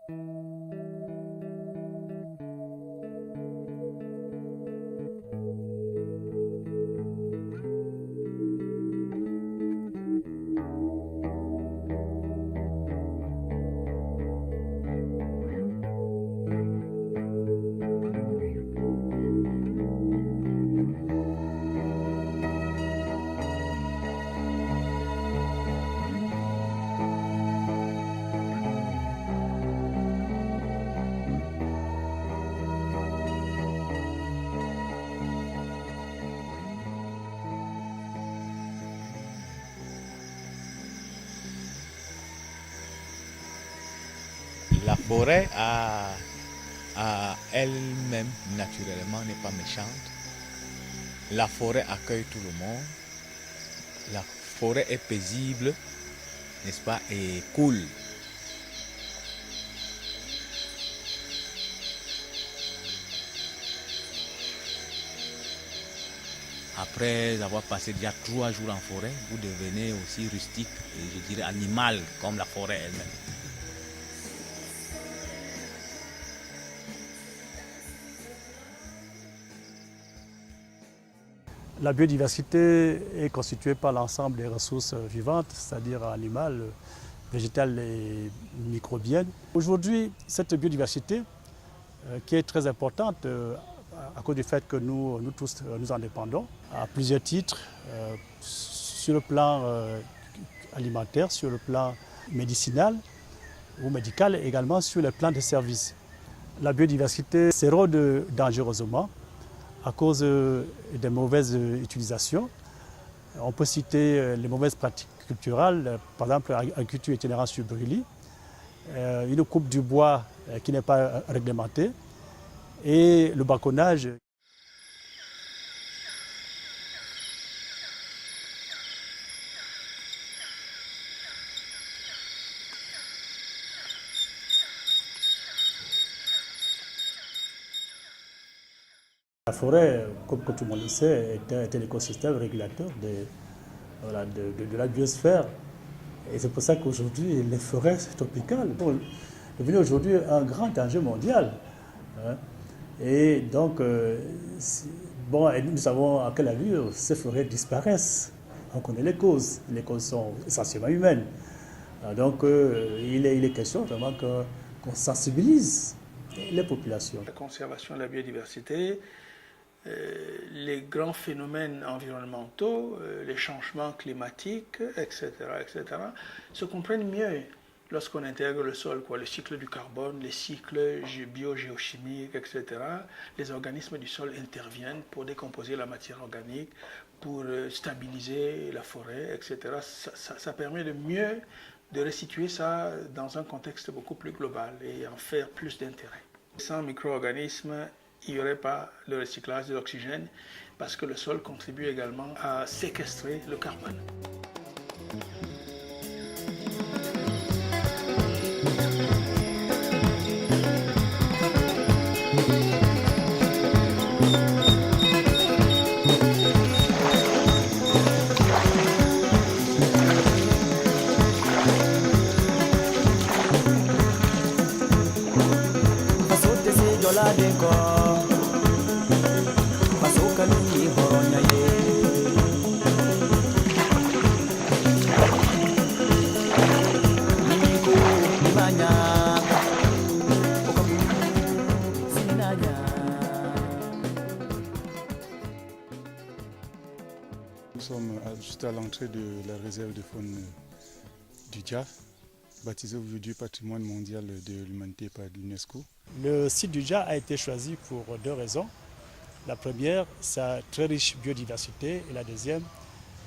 La forêt a elle-même naturellement n'est pas méchante. La forêt accueille tout le monde. La forêt est paisible, n'est-ce pas, et cool. Après avoir passé déjà 3 jours en forêt, vous devenez aussi rustique et je dirais animal comme la forêt elle-même. La biodiversité est constituée par l'ensemble des ressources vivantes, c'est-à-dire animales, végétales et microbiennes. Aujourd'hui, cette biodiversité, qui est très importante à cause du fait que nous tous nous en dépendons, à plusieurs titres, sur le plan alimentaire, sur le plan médicinal ou médical, et également sur le plan des services. La biodiversité s'érode dangereusement à cause des mauvaises utilisations. On peut citer les mauvaises pratiques culturelles, par exemple l'agriculture itinérante sur brûlis, une coupe du bois qui n'est pas réglementée et le baconnage. La forêt, comme tout le monde le sait, est un écosystème régulateur de la biosphère. Et c'est pour ça qu'aujourd'hui, les forêts tropicales sont devenues aujourd'hui un grand danger mondial. Hein. Et donc, bon, et nous savons à quelle allure ces forêts disparaissent. On connaît les causes. Les causes sont essentiellement humaines. Donc, il est question vraiment qu'on sensibilise les populations. La conservation de la biodiversité, les grands phénomènes environnementaux, les changements climatiques, etc., se comprennent mieux lorsqu'on intègre le sol, le cycle du carbone, les cycles biogéochimiques, etc. Les organismes du sol interviennent pour décomposer la matière organique, pour stabiliser la forêt, etc. Ça permet de mieux de restituer ça dans un contexte beaucoup plus global et en faire plus d'intérêt. Sans micro-organismes, il n'y aurait pas le recyclage de l'oxygène parce que le sol contribue également à séquestrer le carbone. Nous sommes juste à l'entrée de la réserve de faune du Dja, baptisée aujourd'hui patrimoine mondial de l'humanité par l'UNESCO. Le site du Dja a été choisi pour 2 raisons. La première, sa très riche biodiversité, et la deuxième,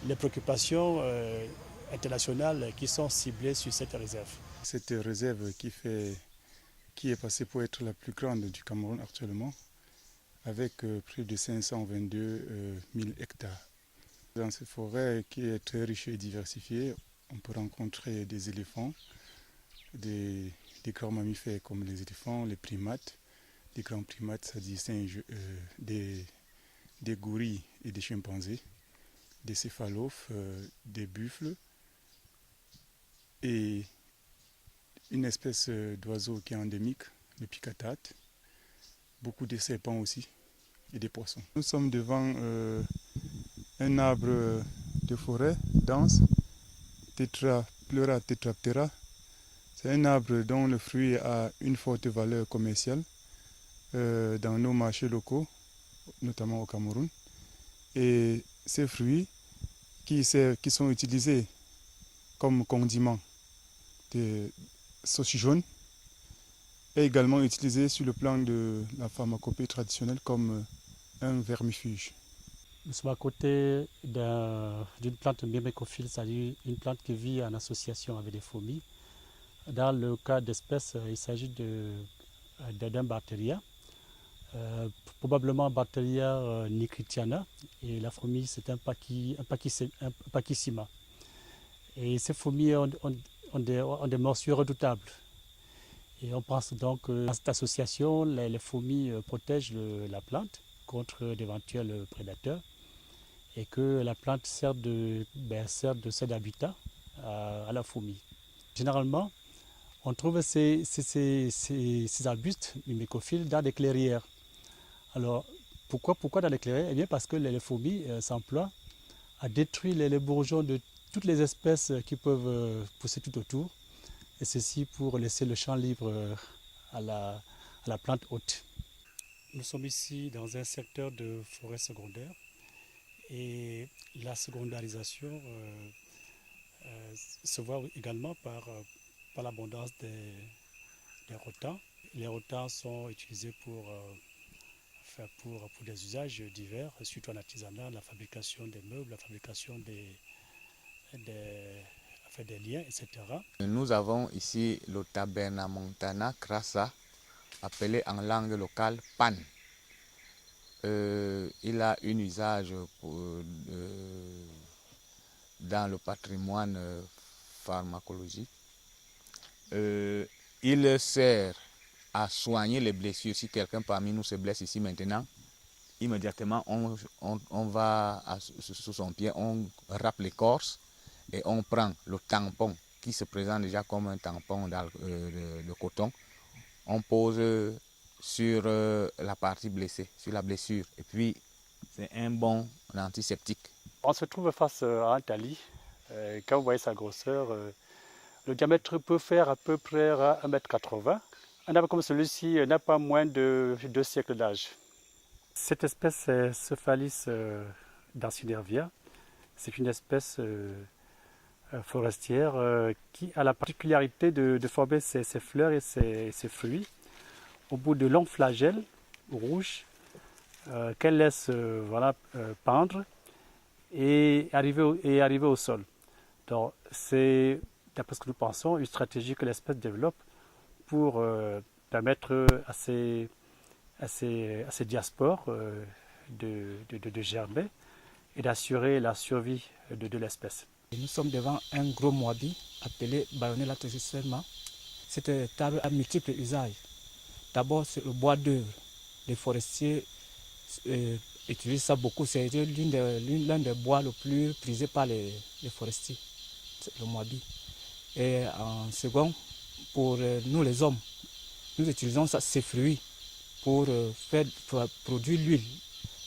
les préoccupations internationales qui sont ciblées sur cette réserve. Cette réserve qui est passée pour être la plus grande du Cameroun actuellement, avec plus de 522 000 hectares. Dans cette forêt qui est très riche et diversifiée, on peut rencontrer des éléphants, des grands mammifères comme les éléphants, les primates, des grands primates, c'est-à-dire singes, des gorilles et des chimpanzés, des céphalophes, des buffles et une espèce d'oiseau qui est endémique, le picatate. Beaucoup de serpents aussi et des poissons. Nous sommes devant un arbre de forêt dense, Pleura tetraptera. C'est un arbre dont le fruit a une forte valeur commerciale dans nos marchés locaux, notamment au Cameroun. Et ces fruits qui sont utilisés comme condiment de sauce jaune est également utilisé sur le plan de la pharmacopée traditionnelle comme un vermifuge. Nous sommes à côté d'une plante myrmécophile, c'est-à-dire une plante qui vit en association avec des fourmis. Dans le cas d'espèces, il s'agit d'un bactéria, probablement Bacteria nigritiana, et la fourmi c'est un Pachycima. Et ces fourmis ont des morsures redoutables. Et on pense donc que dans cette association, les fourmis protègent la plante contre d'éventuels prédateurs et que la plante sert de seul habitat à la fourmi. Généralement, on trouve ces arbustes myrmécophiles dans des clairières. Alors, pourquoi dans les clairières? Eh bien parce que les fourmis s'emploient à détruire les bourgeons de toutes les espèces qui peuvent pousser tout autour, et ceci pour laisser le champ libre à la plante hôte. Nous sommes ici dans un secteur de forêt secondaire et la secondarisation se voit également par l'abondance des rotans. Les rotans sont utilisés pour des usages divers, surtout en artisanat, la fabrication des meubles, la fabrication des liens, etc. Nous avons ici le Tabernamontana crassa, appelé en langue locale pan. Il a un usage dans le patrimoine pharmacologique. Il sert à soigner les blessures. Si quelqu'un parmi nous se blesse ici maintenant, immédiatement on va sous son pied, on râpe l'écorce et on prend le tampon qui se présente déjà comme un tampon de coton. On pose sur la partie blessée, sur la blessure. Et puis, c'est un bon antiseptique. On se trouve face à un talis. Quand vous voyez sa grosseur, le diamètre peut faire à peu près 1,80 m. Un arbre comme celui-ci n'a pas moins de 2 siècles d'âge. Cette espèce est Cephalis darcinervia. C'est une espèce forestière qui a la particularité de former ses fleurs et ses fruits au bout de longs flagelles rouges qu'elle laisse pendre et arriver au sol. Donc c'est, d'après ce que nous pensons, une stratégie que l'espèce développe pour permettre à ces diaspores de germer et d'assurer la survie de l'espèce. Nous sommes devant un gros moabi appelé Bayonella tosisema. C'est un arbre à multiples usages. D'abord, c'est le bois d'œuvre. Les forestiers utilisent ça beaucoup. C'est l'un des bois le plus prisé par les forestiers, le moabi. Et en second, pour nous les hommes, nous utilisons ces fruits pour produire l'huile.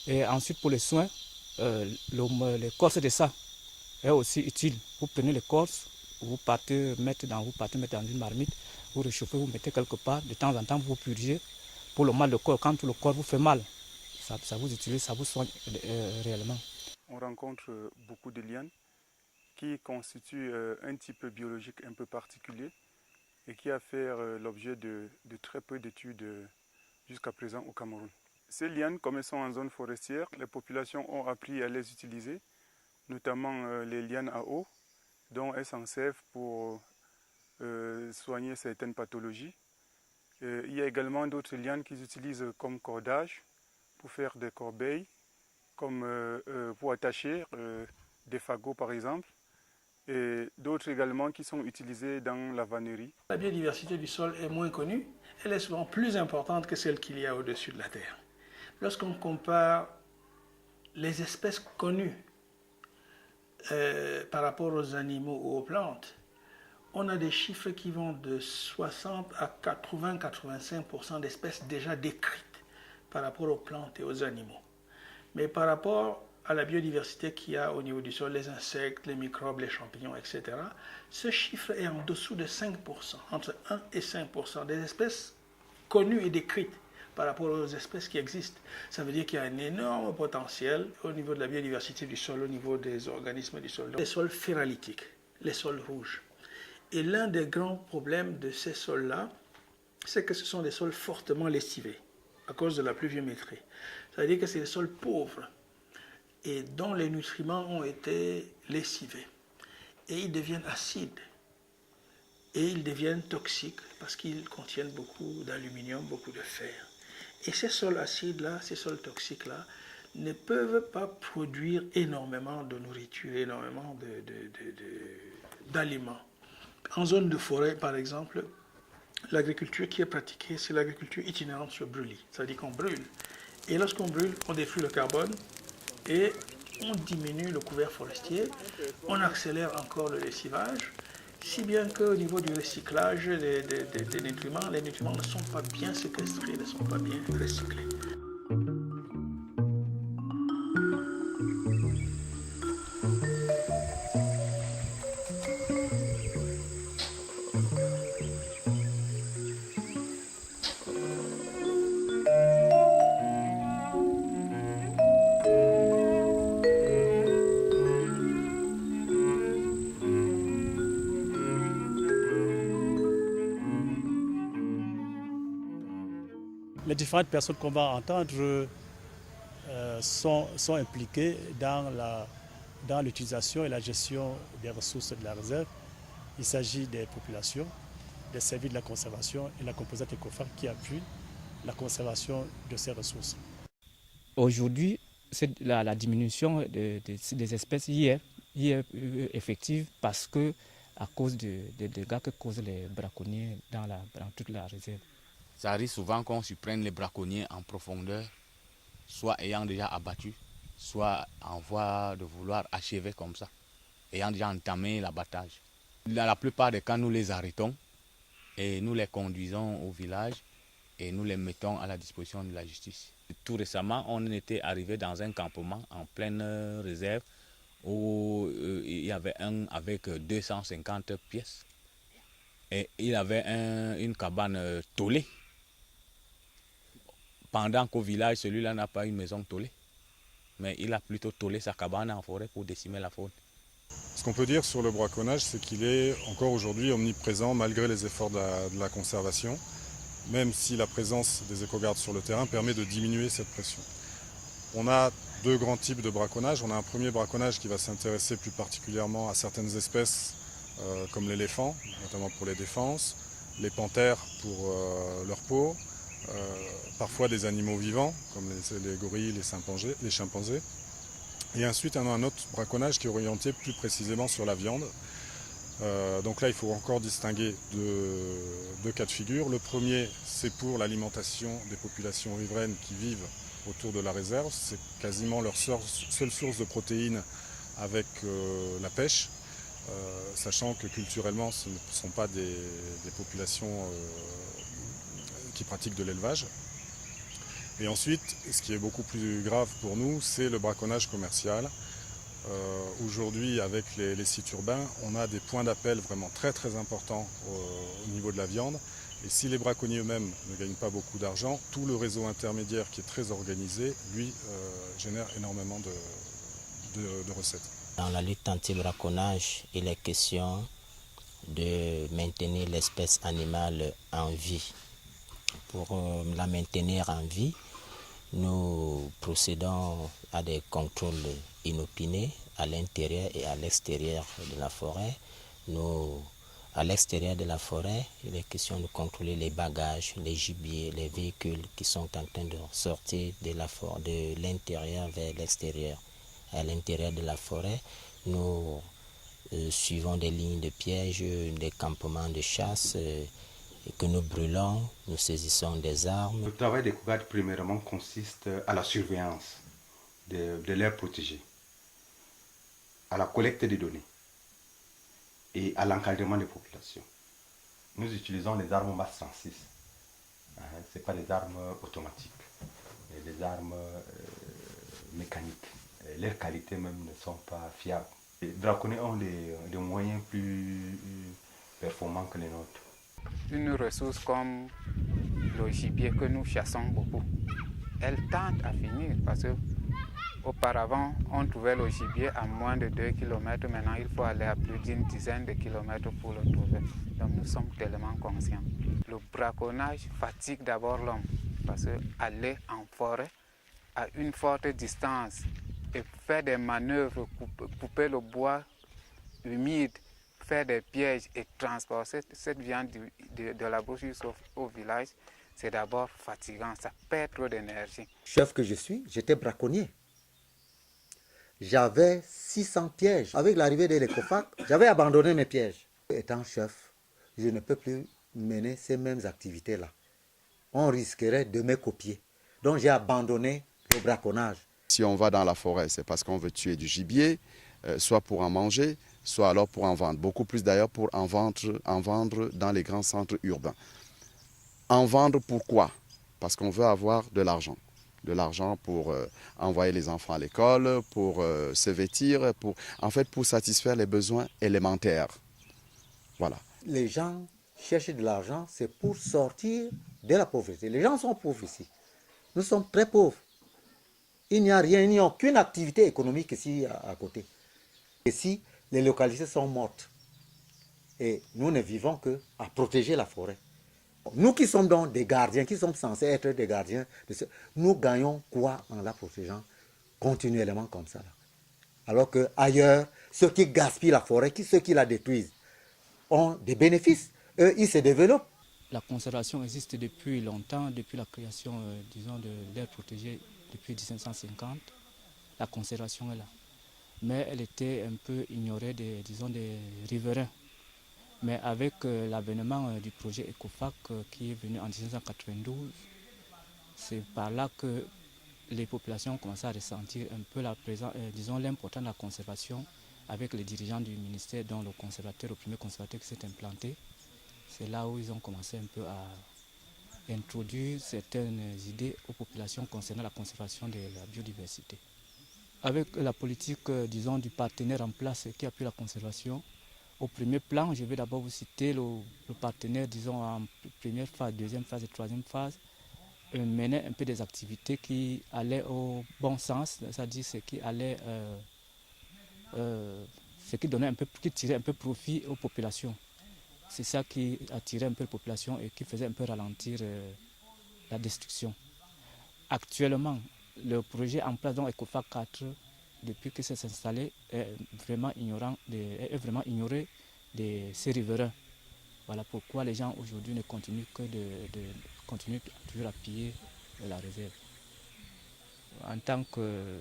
Et ensuite, pour les soins, l'écorce de ça est aussi utile. Vous prenez l'écorce, vous partez mettre dans une marmite, vous réchauffez, vous mettez quelque part, de temps en temps vous purgez pour le mal de corps. Quand tout le corps vous fait mal, ça vous utilise, ça vous soigne réellement. On rencontre beaucoup de lianes qui constituent un type biologique un peu particulier et qui a fait l'objet de très peu d'études jusqu'à présent au Cameroun. Ces lianes, comme elles sont en zone forestière, les populations ont appris à les utiliser, notamment les lianes à eau, dont elles s'en servent pour soigner certaines pathologies. Il y a également d'autres lianes qu'ils utilisent comme cordage, pour faire des corbeilles, comme pour attacher des fagots par exemple, et d'autres également qui sont utilisées dans la vannerie. La biodiversité du sol est moins connue, elle est souvent plus importante que celle qu'il y a au-dessus de la terre. Lorsqu'on compare les espèces connues par rapport aux animaux ou aux plantes, on a des chiffres qui vont de 60 à 80-85% d'espèces déjà décrites par rapport aux plantes et aux animaux. Mais par rapport à la biodiversité qu'il y a au niveau du sol, les insectes, les microbes, les champignons, etc., ce chiffre est en dessous de 5%, entre 1 et 5% des espèces connues et décrites par rapport aux espèces qui existent. Ça veut dire qu'il y a un énorme potentiel au niveau de la biodiversité du sol, au niveau des organismes du sol. Les sols phéralitiques, les sols rouges. Et l'un des grands problèmes de ces sols-là, c'est que ce sont des sols fortement lessivés à cause de la pluviométrie. Ça veut dire que c'est des sols pauvres et dont les nutriments ont été lessivés. Et ils deviennent acides. Et ils deviennent toxiques parce qu'ils contiennent beaucoup d'aluminium, beaucoup de fer. Et ces sols acides-là, ces sols toxiques-là, ne peuvent pas produire énormément de nourriture, énormément d'aliments. En zone de forêt, par exemple, l'agriculture qui est pratiquée, c'est l'agriculture itinérante sur brûlis. C'est-à-dire qu'on brûle. Et lorsqu'on brûle, on détruit le carbone et on diminue le couvert forestier, on accélère encore le lessivage, si bien qu'au niveau du recyclage des nutriments, les nutriments ne sont pas bien séquestrés, ne sont pas bien recyclés. Les différentes personnes qu'on va entendre sont impliquées dans l'utilisation et la gestion des ressources de la réserve. Il s'agit des populations, des services de la conservation et la composante écophare qui appuie la conservation de ces ressources. Aujourd'hui, la diminution des espèces y est effective parce que à cause des dégâts que causent les braconniers dans toute la réserve. Ça arrive souvent qu'on surprenne les braconniers en profondeur, soit ayant déjà abattu, soit en voie de vouloir achever comme ça, ayant déjà entamé l'abattage. Dans la plupart des cas, nous les arrêtons et nous les conduisons au village et nous les mettons à la disposition de la justice. Tout récemment, on était arrivé dans un campement en pleine réserve où il y avait un avec 250 pièces et il avait une cabane tôlée. Pendant qu'au village, celui-là n'a pas une maison tôlée, mais il a plutôt tôlé sa cabane en forêt pour décimer la faune. Ce qu'on peut dire sur le braconnage, c'est qu'il est encore aujourd'hui omniprésent malgré les efforts de la conservation, même si la présence des écogardes sur le terrain permet de diminuer cette pression. On a deux grands types de braconnage. On a un premier braconnage qui va s'intéresser plus particulièrement à certaines espèces comme l'éléphant, notamment pour les défenses, les panthères pour leur peau, parfois des animaux vivants comme les gorilles, les chimpanzés. Et ensuite on a un autre braconnage qui est orienté plus précisément sur la viande. Donc là il faut encore distinguer deux cas de figure. Le premier, c'est pour l'alimentation des populations riveraines qui vivent autour de la réserve. C'est quasiment leur seule source de protéines avec la pêche, sachant que culturellement ce ne sont pas des populations qui pratiquent de l'élevage. Et ensuite, ce qui est beaucoup plus grave pour nous, c'est le braconnage commercial. Aujourd'hui, avec les sites urbains, on a des points d'appel vraiment très très importants au niveau de la viande. Et si les braconniers eux-mêmes ne gagnent pas beaucoup d'argent, tout le réseau intermédiaire qui est très organisé, lui, génère énormément de recettes. Dans la lutte anti-braconnage, il est question de maintenir l'espèce animale en vie. Pour la maintenir en vie, nous procédons à des contrôles inopinés à l'intérieur et à l'extérieur de la forêt. À l'extérieur de la forêt, il est question de contrôler les bagages, les gibiers, les véhicules qui sont en train de sortir de l'intérieur vers l'extérieur. À l'intérieur de la forêt, nous suivons des lignes de pièges, des campements de chasse que nous brûlons, nous saisissons des armes. Le travail des écogardes, premièrement, consiste à la surveillance de l'air protégé, à la collecte des données et à l'encadrement des populations. Nous utilisons les armes MAS 106. Ce n'est pas des armes automatiques, mais des armes mécaniques. Et leurs qualités même ne sont pas fiables. Les braconniers ont des moyens plus performants que les nôtres. Une ressource comme le gibier que nous chassons beaucoup, elle tente à finir parce que auparavant on trouvait le gibier à moins de 2 km, maintenant il faut aller à plus d'une dizaine de kilomètres pour le trouver. Donc nous sommes tellement conscients. Le braconnage fatigue d'abord l'homme parce qu'aller en forêt à une forte distance et faire des manœuvres, couper le bois humide, faire des pièges et transporter cette viande de la bouche jusqu'au village, c'est d'abord fatigant, ça perd trop d'énergie. Chef que je suis, j'étais braconnier. J'avais 600 pièges. Avec l'arrivée de l'ECOFAC, j'avais abandonné mes pièges. Étant chef, je ne peux plus mener ces mêmes activités-là. On risquerait de me copier. Donc j'ai abandonné le braconnage. Si on va dans la forêt, c'est parce qu'on veut tuer du gibier, soit pour en manger, soit alors pour en vendre. Beaucoup plus d'ailleurs pour en vendre dans les grands centres urbains. En vendre pourquoi? Parce qu'on veut avoir de l'argent. De l'argent pour envoyer les enfants à l'école, pour se vêtir, pour satisfaire les besoins élémentaires. Voilà. Les gens cherchent de l'argent, c'est pour sortir de la pauvreté. Les gens sont pauvres ici. Nous sommes très pauvres. Il n'y a rien, il n'y a aucune activité économique ici à côté. Ici, les localités sont mortes. Et nous ne vivons qu'à protéger la forêt. Nous qui sommes donc des gardiens, qui sommes censés être des gardiens, nous gagnons quoi en la protégeant continuellement comme ça là? Alors qu'ailleurs, ceux qui gaspillent la forêt, ceux qui la détruisent, ont des bénéfices. Eux, ils se développent. La conservation existe depuis longtemps, depuis la création de l'aire protégée depuis 1950. La conservation est là. Mais elle était un peu ignorée des riverains. Mais avec l'avènement du projet ECOFAC qui est venu en 1992, c'est par là que les populations ont commencé à ressentir un peu l'importance de la conservation avec les dirigeants du ministère, dont le premier conservateur qui s'est implanté. C'est là où ils ont commencé un peu à introduire certaines idées aux populations concernant la conservation de la biodiversité. Avec la politique du partenaire en place qui appuie la conservation, au premier plan, je vais d'abord vous citer le partenaire, en première phase, deuxième phase et troisième phase, menait un peu des activités qui allaient au bon sens, c'est-à-dire ce qui allait, qui tirait un peu profit aux populations. C'est ça qui attirait un peu les populations et qui faisait un peu ralentir la destruction. Actuellement, le projet en place dans ECOFAC 4, depuis que c'est installé, est vraiment ignoré de ces riverains. Voilà pourquoi les gens aujourd'hui ne continuent continuent toujours à piller la réserve. En tant que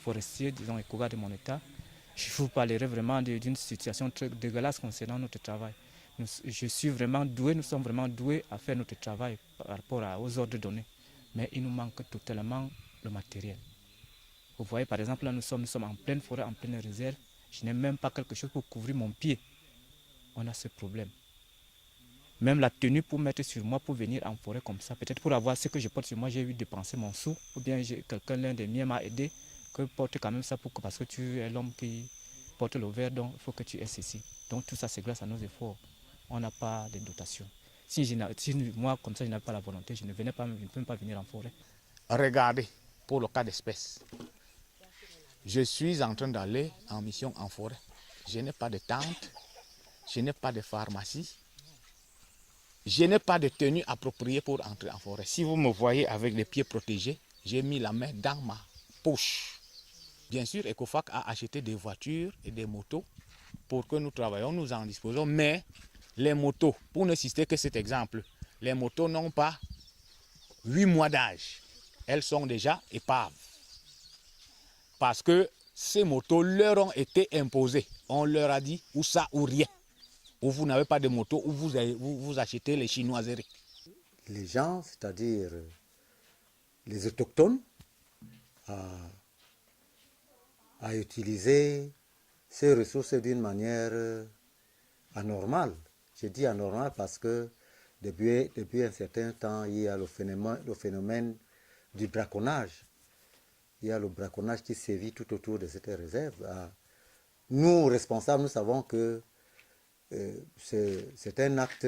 forestier, éco-garde de mon état, je vous parlerai vraiment d'une situation très dégueulasse concernant notre travail. Je suis vraiment doué, nous sommes vraiment doués à faire notre travail par rapport aux ordres donnés. Mais il nous manque totalement le matériel. Vous voyez, par exemple, là, nous sommes en pleine forêt, en pleine réserve. Je n'ai même pas quelque chose pour couvrir mon pied. On a ce problème. Même la tenue pour mettre sur moi, pour venir en forêt comme ça, peut-être pour avoir ce que je porte sur moi, j'ai eu dépenser mon sou, ou bien l'un des miens m'a aidé, que porte quand même ça parce que tu es l'homme qui porte le verre, donc il faut que tu aies ceci. Donc tout ça, c'est grâce à nos efforts. On n'a pas de dotation. Si moi, comme ça, je n'avais pas la volonté, je ne peux même pas venir en forêt. Regardez, pour le cas d'espèce, je suis en train d'aller en mission en forêt. Je n'ai pas de tente, je n'ai pas de pharmacie, je n'ai pas de tenue appropriée pour entrer en forêt. Si vous me voyez avec les pieds protégés, j'ai mis la main dans ma poche. Bien sûr, ECOFAC a acheté des voitures et des motos pour que nous travaillions, nous en disposons, mais les motos, pour ne citer que cet exemple, les motos n'ont pas 8 mois d'âge. Elles sont déjà épaves. Parce que ces motos leur ont été imposées. On leur a dit ou ça ou rien. Ou vous n'avez pas de moto, ou vous achetez les chinoiseries. Les gens, c'est-à-dire les autochtones, à utiliser ces ressources d'une manière anormale. Je dis anormale parce que depuis un certain temps, il y a le phénomène du braconnage. Il y a le braconnage qui sévit tout autour de cette réserve. Nous, responsables, nous savons que c'est un acte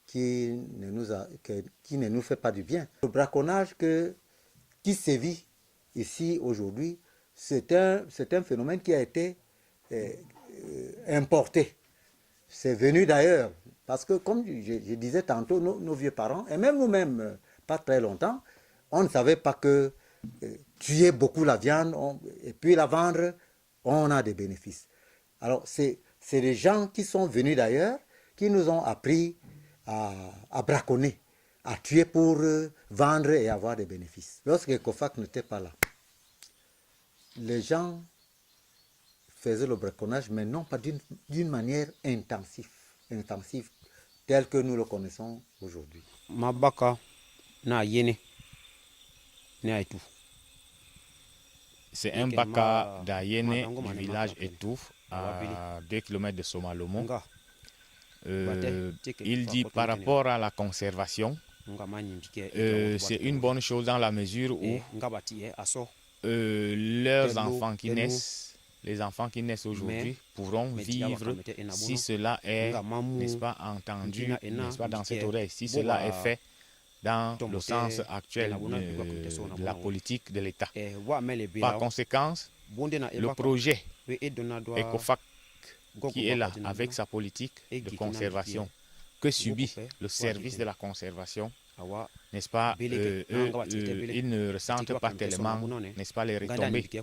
qui ne nous fait pas du bien. Le braconnage qui sévit ici aujourd'hui, c'est un phénomène qui a été importé. C'est venu d'ailleurs. Parce que, comme je disais tantôt, nos vieux parents, et même nous-mêmes, pas très longtemps, on ne savait pas que tuer beaucoup la viande et puis la vendre, on a des bénéfices. Alors, c'est les gens qui sont venus d'ailleurs qui nous ont appris à braconner, à tuer pour vendre et avoir des bénéfices. Lorsque Ecofac n'était pas là, les gens faisaient le braconnage, mais non pas d'une manière intensive, tel que nous le connaissons aujourd'hui. Mabaka na yene na tout. C'est un baka d'Ayene du village Etouf, à 2 km de Somalomo. Il dit par rapport à la conservation, c'est une bonne chose dans la mesure où leurs enfants qui naissent, les enfants qui naissent aujourd'hui pourront vivre si cela est, n'est-ce pas, entendu, n'est-ce pas, dans cette oreille, si cela est fait dans le sens actuel de la politique de l'État. Par conséquent, le projet Ecofac qui est là avec sa politique de conservation que subit le service de la conservation, n'est-ce pas, ils ne ressentent pas tellement, n'est-ce pas, les retombées de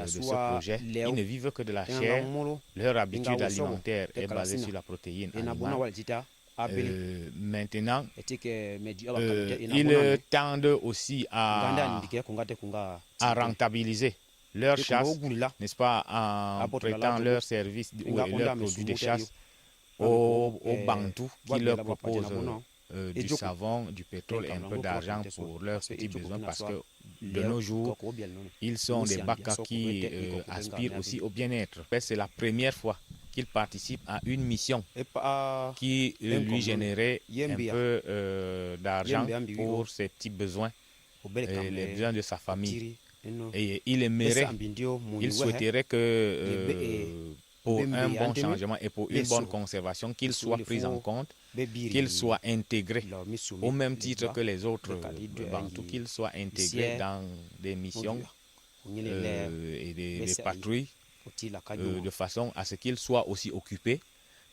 ce projet. Ils ne vivent que de la chair. Leur habitude alimentaire est basée sur la protéine animale. Maintenant, ils tendent aussi à rentabiliser leur chasse, n'est-ce pas, en prêtant leur service ou leur produit de chasse aux Bantous qui leur proposent du savon, du pétrole et un peu d'argent pour leurs petits besoins parce que de nos jours, ils sont des Bakas qui aspirent aussi au bien-être. C'est la première fois qu'il participe à une mission qui lui générait un peu d'argent pour ses petits besoins, les besoins de sa famille. Et il aimerait, il souhaiterait que pour un bon changement et pour une bonne conservation, qu'il soit pris en compte, qu'il soit intégré au même titre que les autres Bantous, qu'il soit intégré dans des missions et des patrouilles de façon à ce qu'il soit aussi occupé,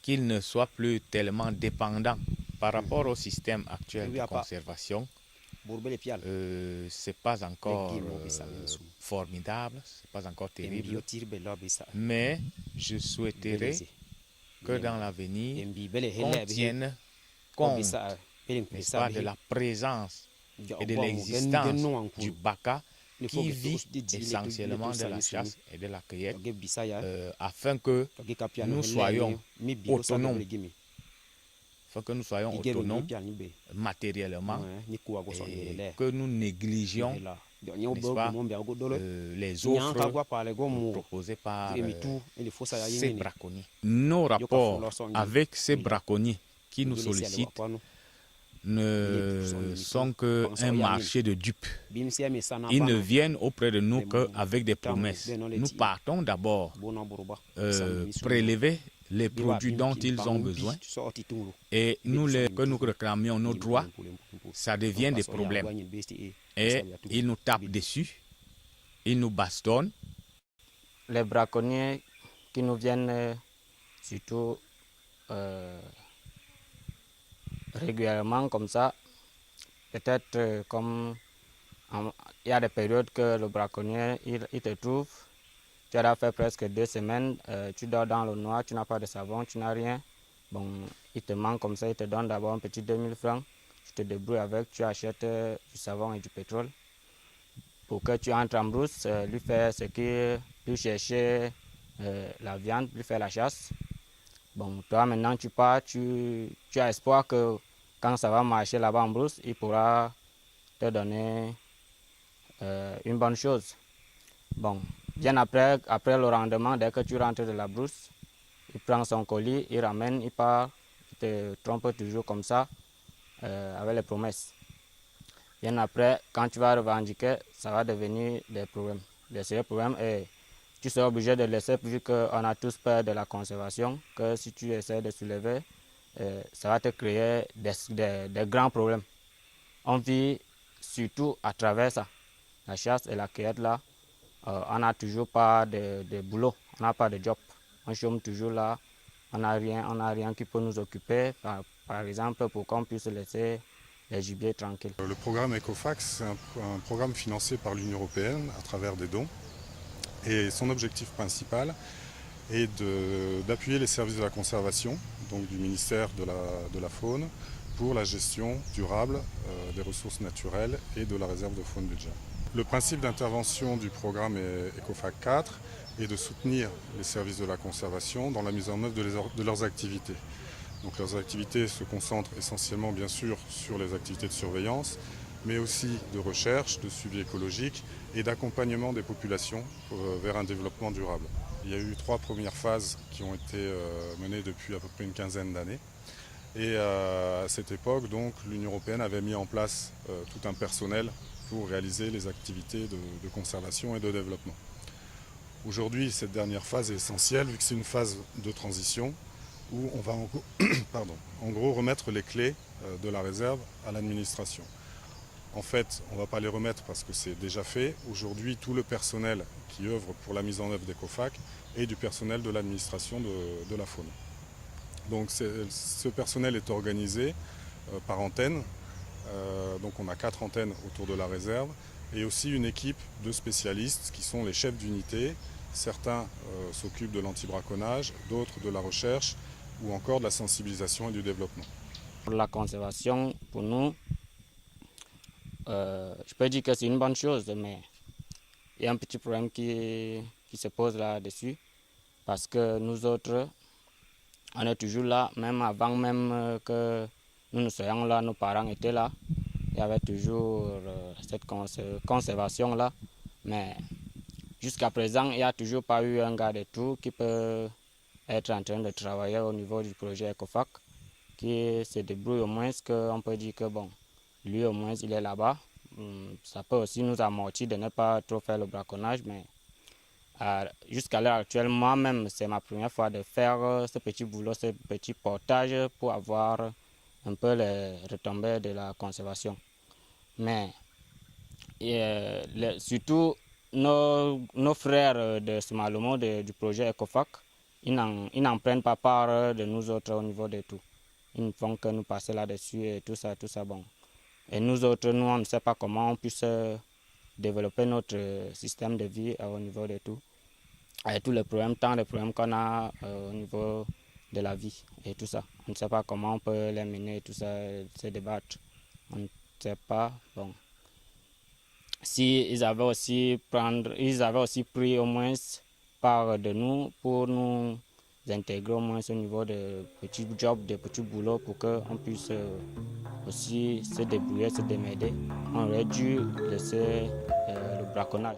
qu'il ne soit plus tellement dépendant par rapport au système actuel de conservation. C'est pas encore formidable, c'est pas encore terrible, mais je souhaiterais que dans l'avenir, on tienne compte, n'est-ce pas, de la présence et de l'existence du Baka qui vit essentiellement de la chasse et de la cueillette, afin que nous soyons autonomes. Matériellement et que nous négligions, n'est-ce pas, les offres proposées par ces braconniers. Nos rapports avec ces braconniers qui nous sollicitent ne sont qu'un marché de dupes. Ils ne viennent auprès de nous qu'avec des promesses. Nous partons d'abord prélever les produits dont ils ont besoin et que nous réclamions nos droits, ça devient des problèmes. Et ils nous tapent dessus, ils nous bastonnent. Les braconniers qui nous viennent surtout régulièrement comme ça, peut-être comme il y a des périodes que le braconnier il te trouve. Tu as fait presque 2 semaines, tu dors dans le noir, tu n'as pas de savon, tu n'as rien. Bon, il te manque comme ça, il te donne d'abord un petit 2000 francs. Tu te débrouilles avec, tu achètes du savon et du pétrole. Pour que tu entres en brousse, lui faire ce qui, lui chercher la viande, lui faire la chasse. Bon, toi maintenant tu pars, tu as espoir que quand ça va marcher là-bas en brousse, il pourra te donner une bonne chose. Bon. Bien après le rendement, dès que tu rentres de la brousse, il prend son colis, il ramène, il part, il te trompe toujours comme ça, avec les promesses. Bien après, quand tu vas revendiquer, ça va devenir des problèmes, des sérieux problèmes, et tu seras obligé de laisser, vu qu'on a tous peur de la conservation, que si tu essaies de soulever, ça va te créer des grands problèmes. On vit surtout à travers ça. La chasse et la cueillette là, on n'a toujours pas de boulot, on n'a pas de job. On chôme toujours là, on n'a rien qui peut nous occuper, par exemple pour qu'on puisse laisser les gibiers tranquilles. Le programme ECOFAC, c'est un programme financé par l'Union européenne à travers des dons. Et son objectif principal est d'appuyer les services de la conservation, donc du ministère de la Faune, pour la gestion durable des ressources naturelles et de la réserve de faune du Dja. Le principe d'intervention du programme ECOFAC 4 est de soutenir les services de la conservation dans la mise en œuvre de leurs activités. Donc leurs activités se concentrent essentiellement bien sûr sur les activités de surveillance, mais aussi de recherche, de suivi écologique et d'accompagnement des populations vers un développement durable. Il y a eu 3 premières phases qui ont été menées depuis à peu près une quinzaine d'années. Et à cette époque, donc, l'Union européenne avait mis en place tout un personnel pour réaliser les activités de conservation et de développement. Aujourd'hui, cette dernière phase est essentielle vu que c'est une phase de transition où on va en gros remettre les clés de la réserve à l'administration. En fait, on ne va pas les remettre parce que c'est déjà fait. Aujourd'hui, tout le personnel qui œuvre pour la mise en œuvre d'ECOFAC est du personnel de l'administration de la faune. Donc ce personnel est organisé par antenne. Donc on a 4 antennes autour de la réserve et aussi une équipe de spécialistes qui sont les chefs d'unité. Certains s'occupent de l'anti-braconnage, d'autres de la recherche ou encore de la sensibilisation et du développement. Pour la conservation, pour nous, je peux dire que c'est une bonne chose, mais il y a un petit problème qui se pose là-dessus, parce que nous autres, on est toujours là, même avant même que nous ne soyons là, nos parents étaient là. Il y avait toujours cette conservation-là, mais jusqu'à présent, il n'y a toujours pas eu un gars de tout qui peut être en train de travailler au niveau du projet ECOFAC, qui se débrouille au moins, qu'on peut dire que bon, lui au moins il est là-bas. Ça peut aussi nous amortir de ne pas trop faire le braconnage, mais jusqu'à l'heure actuelle, moi-même, c'est ma première fois de faire ce petit boulot, ce petit portage pour avoir un peu les retombées de la conservation. Mais surtout, nos frères de Smalomo, du projet ECOFAC, ils n'en prennent pas part de nous autres au niveau de tout. Ils ne font que nous passer là-dessus et tout ça, bon. Et nous autres, nous, on ne sait pas comment on puisse développer notre système de vie au niveau de tout. Et tous les problèmes, tant les problèmes qu'on a au niveau de la vie et tout ça. On ne sait pas comment on peut les mener, tout ça, se débattre. On ne sait pas, bon. Si ils avaient aussi pris au moins part de nous pour nous intégrer au moins au niveau de petits jobs, de petits boulots pour qu'on puisse aussi se débrouiller, se démerder. On aurait dû laisser le braconnage.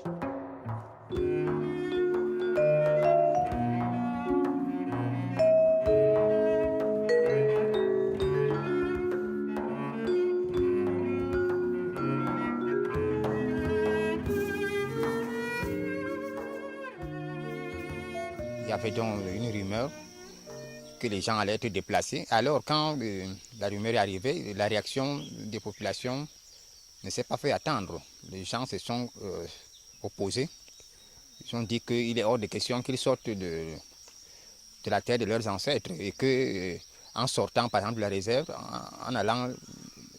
Il y avait donc une rumeur que les gens allaient être déplacés. Alors quand la rumeur est arrivée, la réaction des populations ne s'est pas fait attendre. Les gens se sont opposés. Ils ont dit qu'il est hors de question qu'ils sortent de la terre de leurs ancêtres et qu'en sortant par exemple de la réserve, en allant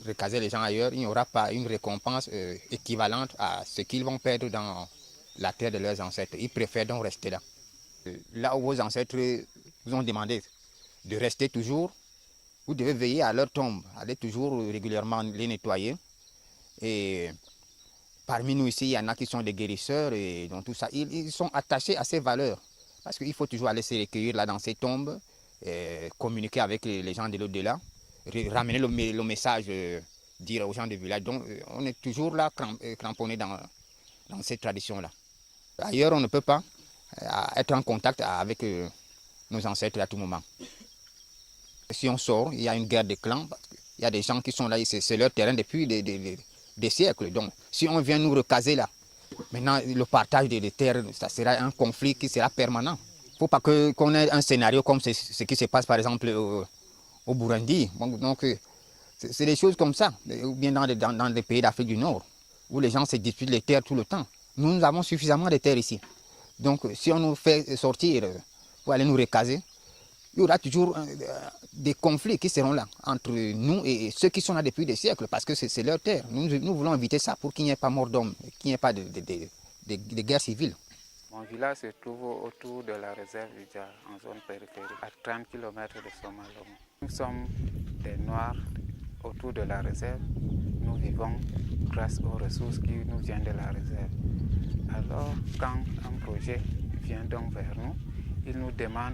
recaser les gens ailleurs, il n'y aura pas une récompense équivalente à ce qu'ils vont perdre dans la terre de leurs ancêtres. Ils préfèrent donc rester là. Là où vos ancêtres vous ont demandé de rester toujours, vous devez veiller à leur tombe, allez toujours régulièrement les nettoyer. Et parmi nous ici, il y en a qui sont des guérisseurs et dans tout ça, ils sont attachés à ces valeurs. Parce qu'il faut toujours aller se recueillir là dans ces tombes, communiquer avec les gens de l'au-delà, ramener le message, dire aux gens du village. Donc on est toujours là cramponné dans cette tradition-là. Ailleurs, on ne peut pas être en contact avec nos ancêtres à tout moment. Si on sort, il y a une guerre de clans. Il y a des gens qui sont là, c'est leur terrain depuis des siècles. Donc, si on vient nous recaser là, maintenant, le partage des terres, ça sera un conflit qui sera permanent. Il ne faut pas qu'on ait un scénario comme ce qui se passe par exemple au Burundi. Donc, c'est des choses comme ça, ou bien dans les pays d'Afrique du Nord, où les gens se disputent les terres tout le temps. Nous avons suffisamment de terres ici. Donc, si on nous fait sortir pour aller nous recaser, il y aura toujours des conflits qui seront là entre nous et ceux qui sont là depuis des siècles, parce que c'est leur terre. Nous voulons éviter ça pour qu'il n'y ait pas mort d'homme, qu'il n'y ait pas de guerre civile. Mon village se trouve autour de la réserve du Dja, en zone périphérique, à 30 km de Somalomo. Nous sommes des Noirs autour de la réserve. Nous vivons grâce aux ressources qui nous viennent de la réserve. Alors, quand un projet vient donc vers nous, il nous demande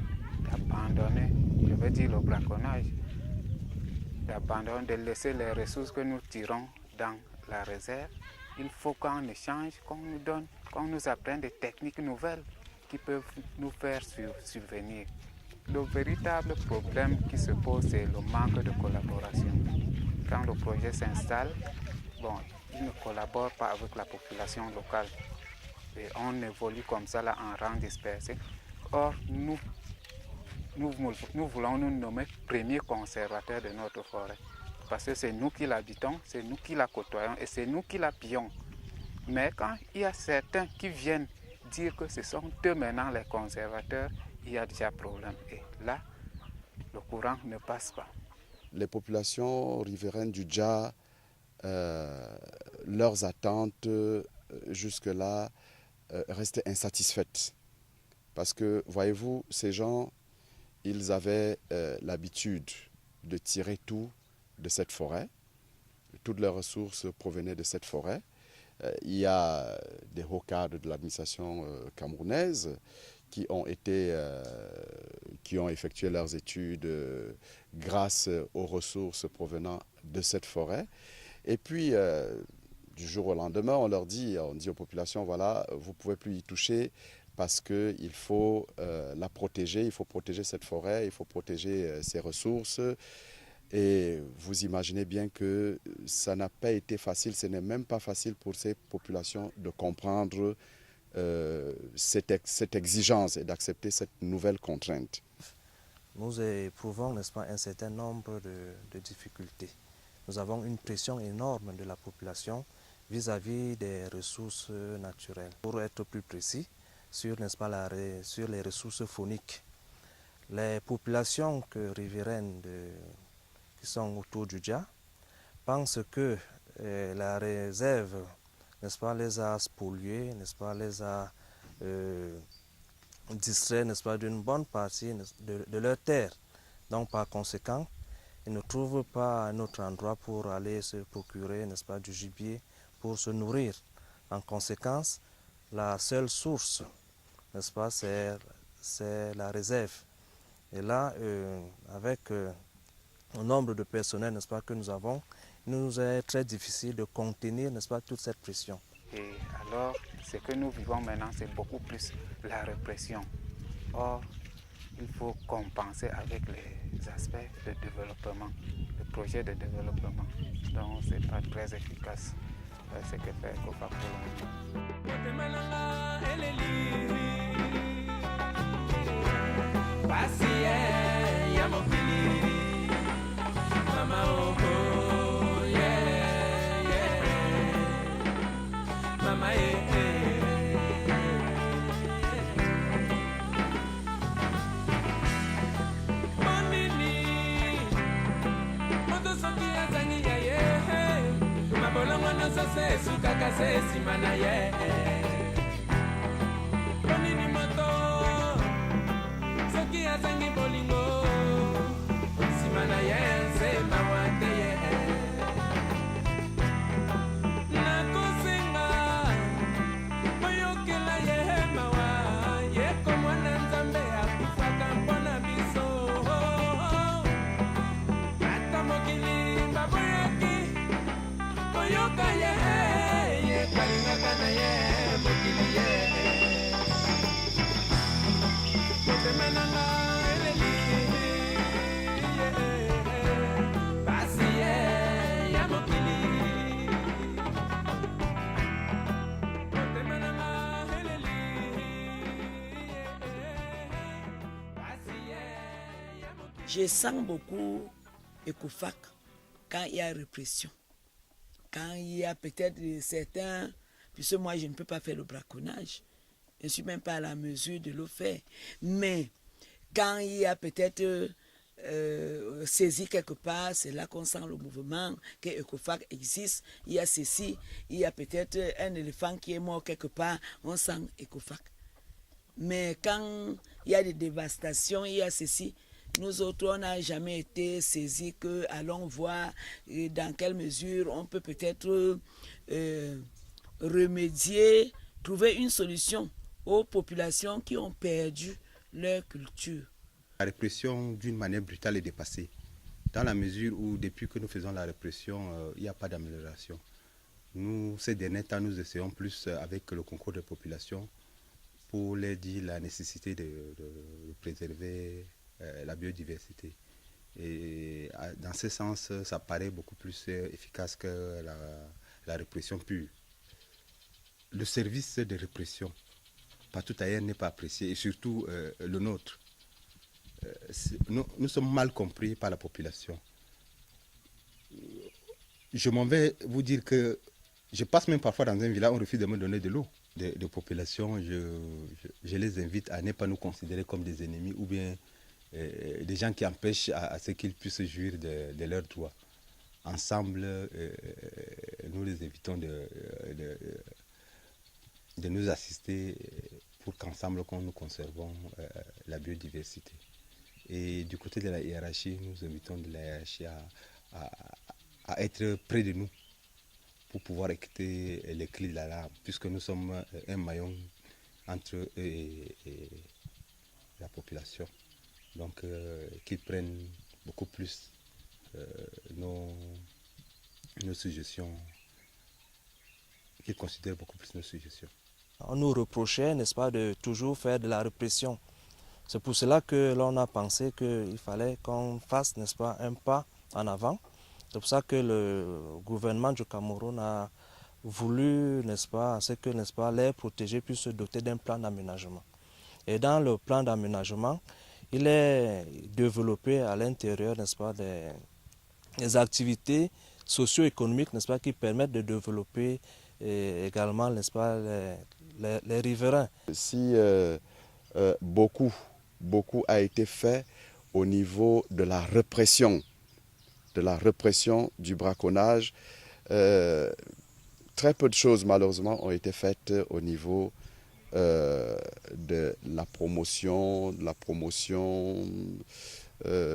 d'abandonner, je veux dire le braconnage, d'abandonner, de laisser les ressources que nous tirons dans la réserve. Il faut qu'en échange, qu'on nous apprenne des techniques nouvelles qui peuvent nous faire subvenir. Le véritable problème qui se pose, c'est le manque de collaboration. Quand le projet s'installe, il ne collabore pas avec la population locale. Et on évolue comme ça là, en rang dispersé. Or, nous voulons nous nommer premiers conservateurs de notre forêt. Parce que c'est nous qui l'habitons, c'est nous qui la côtoyons et c'est nous qui la pillons. Mais quand il y a certains qui viennent dire que ce sont eux maintenant les conservateurs, il y a déjà problème. Et là, le courant ne passe pas. Les populations riveraines du Dja, leurs attentes jusque-là restaient insatisfaites. Parce que, voyez-vous, ces gens, ils avaient l'habitude de tirer tout de cette forêt. Toutes leurs ressources provenaient de cette forêt. Il y a des hauts cadres de l'administration camerounaise qui ont effectué leurs études grâce aux ressources provenant de cette forêt. Et puis, du jour au lendemain, on dit aux populations, voilà, vous ne pouvez plus y toucher parce qu'il faut la protéger, il faut protéger cette forêt, il faut protéger ses ressources. Et vous imaginez bien que ça n'a pas été facile, ce n'est même pas facile pour ces populations de comprendre cette exigence et d'accepter cette nouvelle contrainte. Nous éprouvons, n'est-ce pas, un certain nombre de difficultés. Nous avons une pression énorme de la population vis-à-vis des ressources naturelles. Pour être plus précis, sur les ressources fauniques, les populations riveraines qui sont autour du Dja pensent que la réserve, n'est-ce pas, les a spoliés, n'est-ce pas, les a distraits, n'est-ce pas, d'une bonne partie de leur terre. Donc par conséquent, ils ne trouvent pas un autre endroit pour aller se procurer, n'est-ce pas, du gibier pour se nourrir. En conséquence, la seule source, n'est-ce pas, c'est la réserve. Et là, avec le nombre de personnels, n'est-ce pas, que nous avons, il nous est très difficile de contenir, n'est-ce pas, toute cette pression. Et alors, ce que nous vivons maintenant, c'est beaucoup plus la répression. Or, il faut compenser avec les aspects de développement, le projet de développement. Donc, ce n'est pas très efficace ce que fait Kofa Oyoka ye, ye kalingaka na ye. Je sens beaucoup ECOFAC quand il y a répression. Quand il y a peut-être certains, puisque moi je ne peux pas faire le braconnage, je ne suis même pas à la mesure de le faire. Mais quand il y a peut-être saisi quelque part, c'est là qu'on sent le mouvement, que ECOFAC existe, il y a ceci, il y a peut-être un éléphant qui est mort quelque part, on sent ECOFAC. Mais quand il y a des dévastations, il y a ceci, nous autres, on n'a jamais été saisis que allons voir dans quelle mesure on peut peut-être remédier, trouver une solution aux populations qui ont perdu leur culture. La répression, d'une manière brutale, est dépassée. Dans la mesure où, depuis que nous faisons la répression, il n'y a pas d'amélioration. Nous, ces derniers temps, nous essayons plus avec le concours des populations pour leur dire la nécessité de préserver la biodiversité. Et dans ce sens, ça paraît beaucoup plus efficace que la répression pure. Le service de répression, partout ailleurs, n'est pas apprécié, et surtout le nôtre. Nous sommes mal compris par la population. Je m'en vais vous dire que je passe même parfois dans un village, on refuse de me donner de l'eau. Des populations, je les invite à ne pas nous considérer comme des ennemis ou bien des gens qui empêchent à ce qu'ils puissent jouir de leurs droits. Ensemble, nous les invitons de nous assister pour qu'ensemble nous conservons la biodiversité. Et du côté de la hiérarchie, nous invitons de la hiérarchie à être près de nous pour pouvoir écouter les cris de l'alarme, puisque nous sommes un maillon entre eux et la population. Donc qu'ils prennent beaucoup plus nos suggestions, qu'ils considèrent beaucoup plus nos suggestions. On nous reprochait, n'est-ce pas, de toujours faire de la répression. C'est pour cela que l'on a pensé qu'il fallait qu'on fasse, n'est-ce pas, un pas en avant. C'est pour ça que le gouvernement du Cameroun a voulu, n'est-ce pas, que, n'est-ce pas, les protégés puissent se doter d'un plan d'aménagement. Et dans le plan d'aménagement, il est développé à l'intérieur, n'est-ce pas, des activités socio-économiques, n'est-ce pas, qui permettent de développer également, n'est-ce pas, les riverains. Si beaucoup a été fait au niveau de la répression du braconnage. Très peu de choses malheureusement ont été faites au niveau de la promotion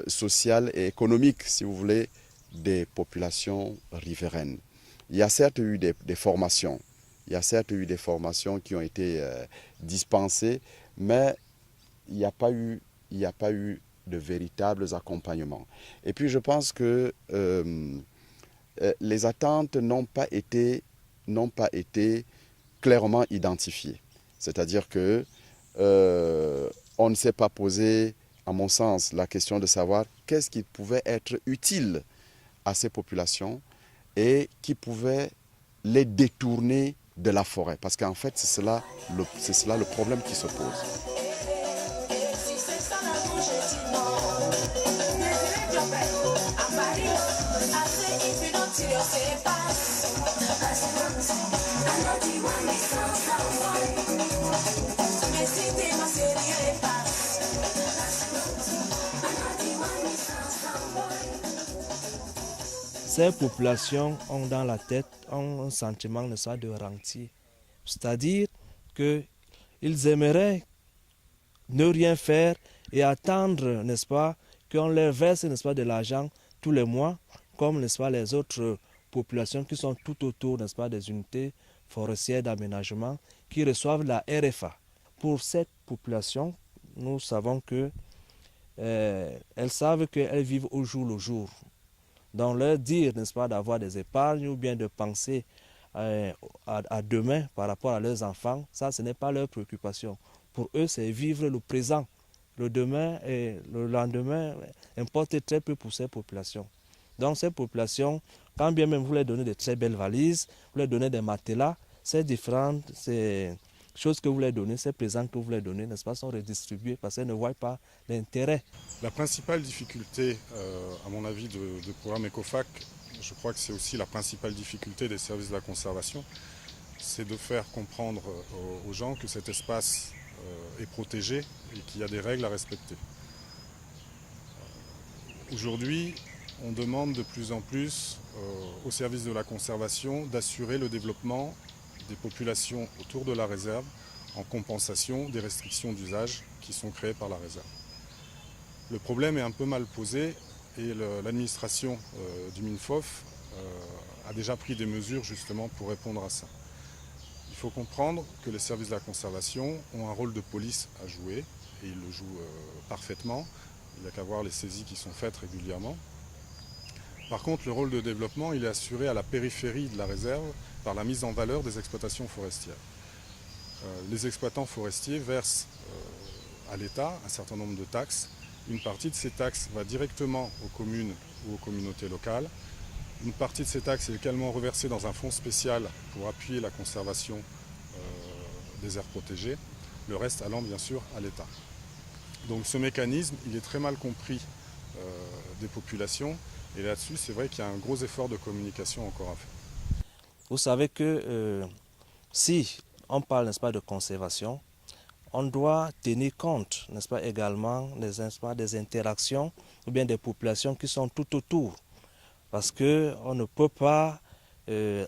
sociale et économique, si vous voulez, des populations riveraines. Il y a certes eu des formations, qui ont été dispensées, mais il n'y a pas eu de véritables accompagnements. Et puis je pense que les attentes n'ont pas été clairement identifiées. C'est-à-dire que on ne s'est pas posé, à mon sens, la question de savoir qu'est-ce qui pouvait être utile à ces populations et qui pouvait les détourner de la forêt. Parce qu'en fait, c'est cela le problème qui se pose. Ces populations ont dans la tête un sentiment de rentier. C'est-à-dire qu'ils aimeraient ne rien faire et attendre, n'est-ce pas, qu'on leur verse, n'est-ce pas, de l'argent tous les mois, comme, n'est-ce pas, les autres populations qui sont tout autour, n'est-ce pas, des unités forestières d'aménagement qui reçoivent la RFA. Pour cette population, nous savons que elles savent qu'elles vivent au jour le jour. Donc leur dire, n'est-ce pas, d'avoir des épargnes ou bien de penser à demain par rapport à leurs enfants, ça, ce n'est pas leur préoccupation. Pour eux, c'est vivre le présent. Le demain et le lendemain importe très peu pour ces populations. Donc ces populations, quand bien même vous leur donnez de très belles valises, vous leur donnez des matelas, ces différentes choses que vous leur donnez, ces présents que vous leur donnez, n'est-ce pas, sont redistribués parce qu'elles ne voient pas l'intérêt. La principale difficulté, à mon avis, du programme ECOFAC, je crois que c'est aussi la principale difficulté des services de la conservation, c'est de faire comprendre aux gens que cet espace est protégé et qu'il y a des règles à respecter. Aujourd'hui, on demande de plus en plus aux services de la conservation d'assurer le développement des populations autour de la réserve en compensation des restrictions d'usage qui sont créées par la réserve. Le problème est un peu mal posé et l'administration du MINFOF a déjà pris des mesures justement pour répondre à ça. Il faut comprendre que les services de la conservation ont un rôle de police à jouer et ils le jouent parfaitement. Il n'y a qu'à voir les saisies qui sont faites régulièrement. Par contre, le rôle de développement, il est assuré à la périphérie de la réserve par la mise en valeur des exploitations forestières. Les exploitants forestiers versent à l'État un certain nombre de taxes. Une partie de ces taxes va directement aux communes ou aux communautés locales. Une partie de ces taxes est également reversée dans un fonds spécial pour appuyer la conservation des aires protégées, le reste allant bien sûr à l'État. Donc ce mécanisme, il est très mal compris des populations et là-dessus, c'est vrai qu'il y a un gros effort de communication encore à faire. Vous savez que si on parle, n'est-ce pas, de conservation, on doit tenir compte, n'est-ce pas, également des interactions ou bien des populations qui sont tout autour. Parce qu'on ne peut pas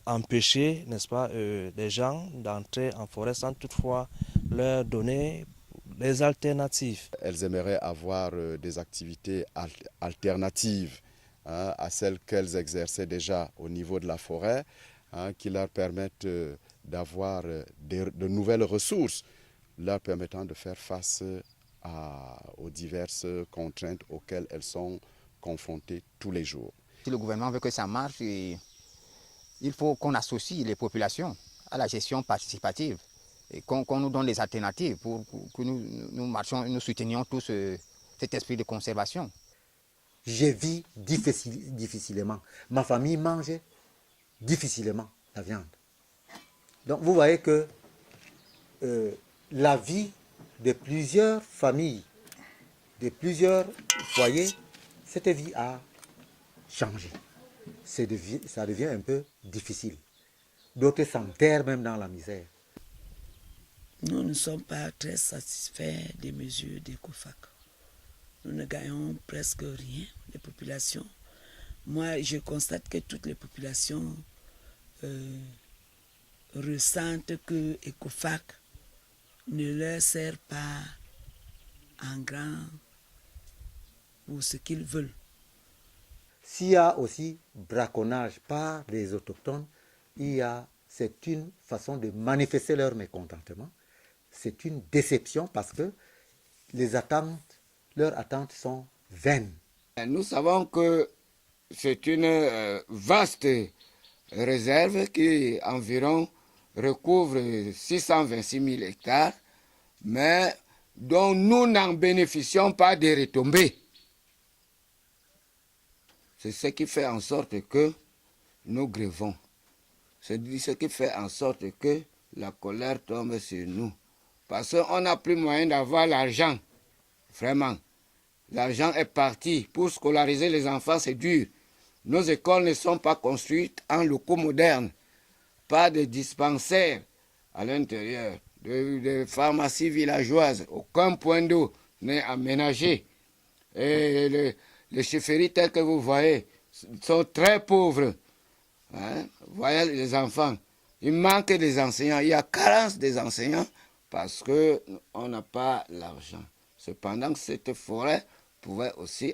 empêcher, n'est-ce pas, des gens d'entrer en forêt sans toutefois leur donner des alternatives. Elles aimeraient avoir des activités alternatives à celles qu'elles exerçaient déjà au niveau de la forêt, qui leur permettent d'avoir de nouvelles ressources, leur permettant de faire face aux diverses contraintes auxquelles elles sont confrontées tous les jours. Si le gouvernement veut que ça marche, il faut qu'on associe les populations à la gestion participative et qu'on nous donne des alternatives pour que nous marchions, nous soutenions tous cet esprit de conservation. Je vis difficilement. Ma famille mange difficilement la viande. Donc vous voyez que la vie de plusieurs familles, de plusieurs foyers, cette vie a changé. Ça devient un peu difficile. D'autres s'enterrent même dans la misère. Nous ne sommes pas très satisfaits des mesures d'ECOFAC. Nous ne gagnons presque rien, les populations. Moi, je constate que toutes les populations ressentent que ECOFAC ne leur sert pas en grand pour ce qu'ils veulent. S'il y a aussi braconnage par les autochtones, c'est une façon de manifester leur mécontentement. C'est une déception parce que leurs attentes sont vaines. Nous savons que c'est une vaste réserve qui environ recouvre 626 000 hectares, mais dont nous n'en bénéficions pas des retombées. C'est ce qui fait en sorte que nous grèvons. C'est ce qui fait en sorte que la colère tombe sur nous. Parce qu'on n'a plus moyen d'avoir l'argent. Vraiment. L'argent est parti. Pour scolariser les enfants, c'est dur. Nos écoles ne sont pas construites en locaux modernes. Pas de dispensaires à l'intérieur, de pharmacies villageoises. Aucun point d'eau n'est aménagé. Et les chefferies telles que vous voyez sont très pauvres. Hein? Vous voyez les enfants. Il manque des enseignants. Il y a carence des enseignants parce qu'on n'a pas l'argent. Cependant, cette forêt pouvait aussi,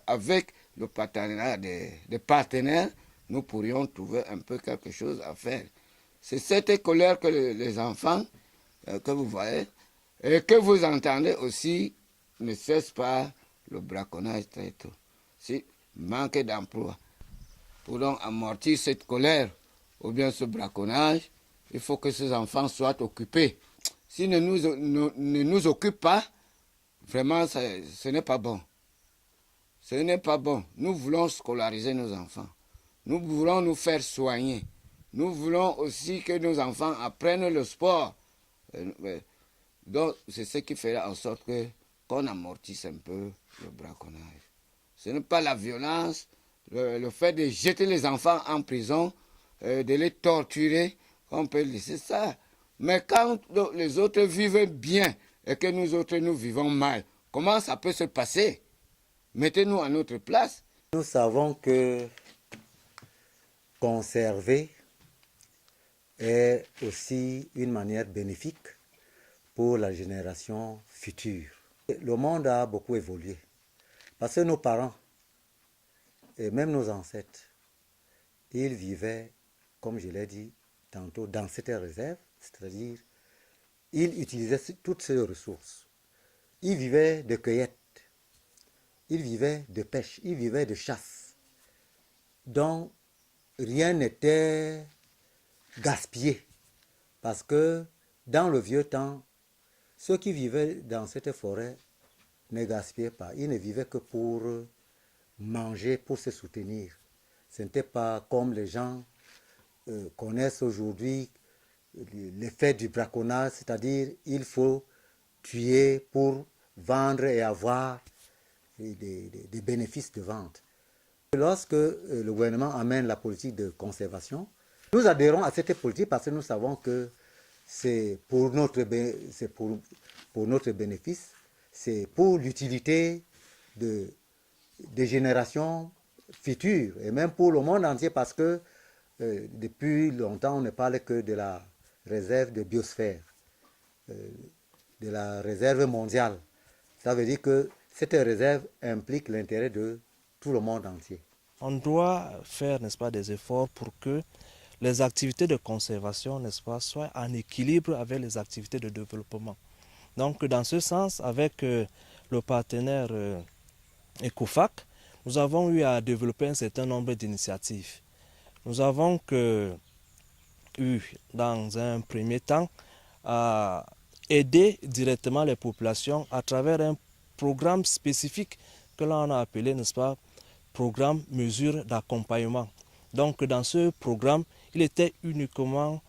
avec le partenariat des partenaires, nous pourrions trouver un peu quelque chose à faire. C'est cette colère que les enfants, que vous voyez, et que vous entendez aussi, ne cesse pas le braconnage très tôt. Si manque d'emploi, pour donc amortir cette colère, ou bien ce braconnage, il faut que ces enfants soient occupés. S'ils ne nous occupent pas, vraiment, ce n'est pas bon. Ce n'est pas bon. Nous voulons scolariser nos enfants. Nous voulons nous faire soigner. Nous voulons aussi que nos enfants apprennent le sport. Donc, c'est ce qui ferait en sorte qu'on amortisse un peu le braconnage. Ce n'est pas la violence, le fait de jeter les enfants en prison, de les torturer, on peut laisser ça. Mais quand les autres vivent bien et que nous autres, nous vivons mal, comment ça peut se passer? Mettez-nous à notre place. Nous savons que conserver est aussi une manière bénéfique pour la génération future. Le monde a beaucoup évolué parce que nos parents et même nos ancêtres, ils vivaient, comme je l'ai dit tantôt, dans cette réserve, c'est-à-dire ils utilisaient toutes ces ressources. Ils vivaient de cueillette, ils vivaient de pêche, ils vivaient de chasse. Donc rien n'était gaspillé parce que dans le vieux temps, ceux qui vivaient dans cette forêt ne gaspillaient pas. Ils ne vivaient que pour manger, pour se soutenir. Ce n'était pas comme les gens connaissent aujourd'hui l'effet du braconnage, c'est-à-dire il faut tuer pour vendre et avoir des bénéfices de vente. Lorsque le gouvernement amène la politique de conservation, nous adhérons à cette politique parce que nous savons que c'est pour notre bénéfice, c'est pour l'utilité des générations futures et même pour le monde entier parce que depuis longtemps on ne parle que de la réserve de biosphère, de la réserve mondiale. Ça veut dire que cette réserve implique l'intérêt de tout le monde entier. On doit faire, n'est-ce pas, des efforts pour que les activités de conservation, n'est-ce pas, soient en équilibre avec les activités de développement. Donc, dans ce sens, avec le partenaire ECOFAC, nous avons eu à développer un certain nombre d'initiatives. Nous avons eu, dans un premier temps, à aider directement les populations à travers un programme spécifique que l'on a appelé, n'est-ce pas, programme mesure d'accompagnement. Donc dans ce programme, il était uniquement